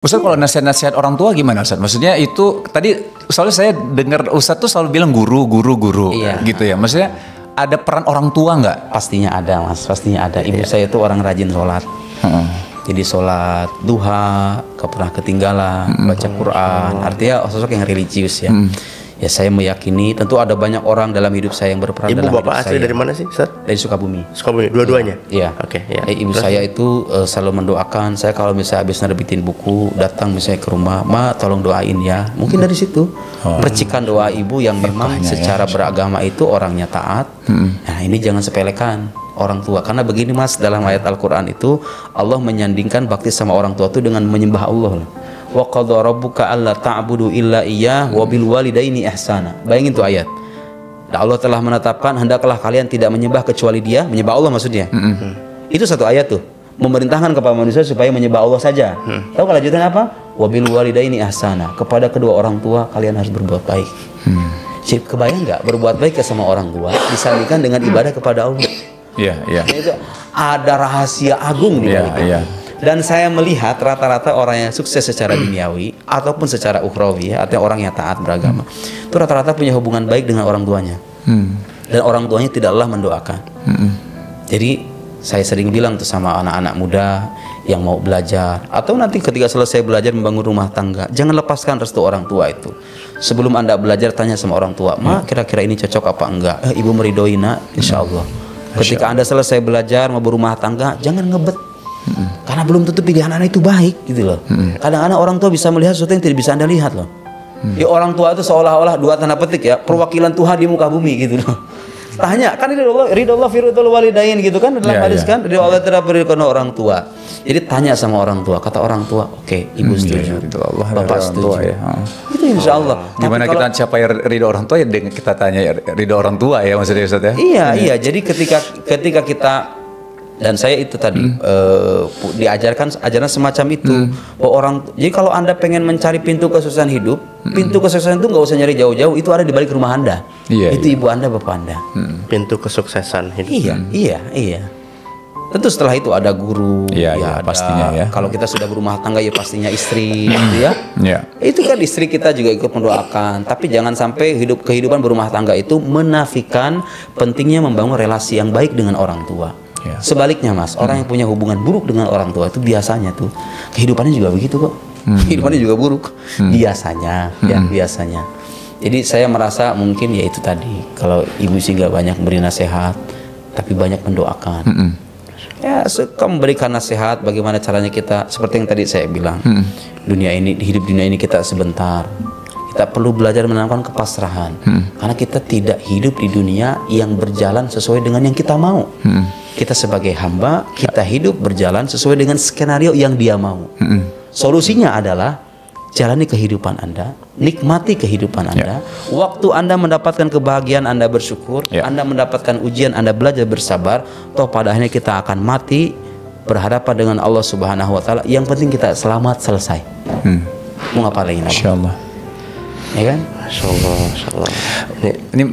Ustadz kalau nasihat-nasihat orang tua gimana Ustadz? Maksudnya itu tadi soalnya saya dengar Ustadz tuh selalu bilang guru Iya. gitu ya. Maksudnya ada peran orang tua nggak? Pastinya ada Mas, pastinya ada. Ibu saya itu orang rajin sholat. Jadi sholat duha, gak pernah ketinggalan, baca Quran. Artinya sosok yang religius ya. Ya saya meyakini tentu ada banyak orang dalam hidup saya yang berperan Ibu dalam bapak hidup asli saya. dari mana sih, Ustaz? Dari Sukabumi. Sukabumi, dua-duanya? Iya. Oke, ya. Ibu saya itu selalu mendoakan saya kalau misalnya habis nerbitin buku, datang misalnya ke rumah, Ma tolong doain ya. Mungkin dari situ percikan doa ibu yang memang secara beragama itu orangnya taat. Nah ini jangan sepelekan orang tua, karena begini Mas, dalam ayat Al-Quran itu Allah menyandingkan bakti sama orang tua itu dengan menyembah Allah. Wa qadha rabbuka alla ta'budu illa iyyah wa bil walidaini ihsana. Bayangin tuh ayat. Allah telah menetapkan hendaklah kalian tidak menyembah kecuali Dia, menyembah Allah maksudnya. Itu satu ayat tuh, memerintahkan kepada manusia supaya menyembah Allah saja. Tahu kelanjutan apa? Wa bil walidaini ihsana. Kepada kedua orang tua kalian harus berbuat baik. Jadi kebayang nggak berbuat baik ke sama orang tua disandingkan dengan ibadah kepada Allah? Iya, iya. Itu ada rahasia agung di balik itu. Dan saya melihat rata-rata orang yang sukses secara duniawi ataupun secara ukhrawi, artinya orang yang taat beragama, itu rata-rata punya hubungan baik dengan orang tuanya. Dan orang tuanya tidak lelah mendoakan. Jadi saya sering bilang tuh sama anak-anak muda yang mau belajar, atau nanti ketika selesai belajar membangun rumah tangga, jangan lepaskan restu orang tua itu. Sebelum Anda belajar, tanya sama orang tua, Ma kira-kira ini cocok apa enggak? Ibu meridoi nak, insya Allah. Ketika Anda selesai belajar mau berumah tangga, jangan ngebet. Karena belum tentu pilihan anak itu baik gitu loh. Kadang-kadang orang tua bisa melihat sesuatu yang tidak bisa Anda lihat loh. Ya, orang tua itu seolah-olah dua tanda petik ya, perwakilan Tuhan di muka bumi gitu loh. Tanya, kan ridho Allah fi ridhol walidain gitu kan dalam hadis kan, ridho Allah terhadap orang tua. Jadi tanya sama orang tua, kata orang tua, oke, ibu setuju, bapak setuju. Itu insya Allah. Gimana kita capai ridho orang tua ya dengan kita tanya ridho orang tua ya maksudnya Ustaz ya? Iya. Jadi ketika kita, dan saya itu tadi diajarkan ajaran semacam itu. Jadi kalau Anda pengen mencari pintu kesuksesan hidup, pintu kesuksesan itu nggak usah nyari jauh-jauh, itu ada di balik rumah Anda. Itu ibu Anda, bapak Anda. Pintu kesuksesan hidup. Iya. Tentu setelah itu ada guru, ada, pastinya ya. Kalau kita sudah berumah tangga ya pastinya istri, gitu ya. Itu kan istri kita juga ikut mendoakan. Tapi jangan sampai kehidupan berumah tangga itu menafikan pentingnya membangun relasi yang baik dengan orang tua. Sebaliknya Mas, orang yang punya hubungan buruk dengan orang tua itu biasanya tuh kehidupannya juga begitu kok. Kehidupannya juga buruk biasanya, biasanya. Jadi saya merasa mungkin ya itu tadi, kalau ibu sih nggak banyak beri nasihat, tapi banyak mendoakan. Ya suka memberikan nasihat bagaimana caranya kita, seperti yang tadi saya bilang, hidup dunia ini kita sebentar. Kita perlu belajar menanamkan kepasrahan, karena kita tidak hidup di dunia yang berjalan sesuai dengan yang kita mau. Kita sebagai hamba, kita hidup berjalan sesuai dengan skenario yang Dia mau. Solusinya adalah jalani kehidupan Anda, nikmati kehidupan Anda. Waktu Anda mendapatkan kebahagiaan, Anda bersyukur. Anda mendapatkan ujian, Anda belajar bersabar. Toh pada akhirnya kita akan mati berhadapan dengan Allah Subhanahu Wa Taala. Yang penting kita selamat selesai. Mau ngapa lagi? Insyaallah. Ya kan? Masya Allah. Ini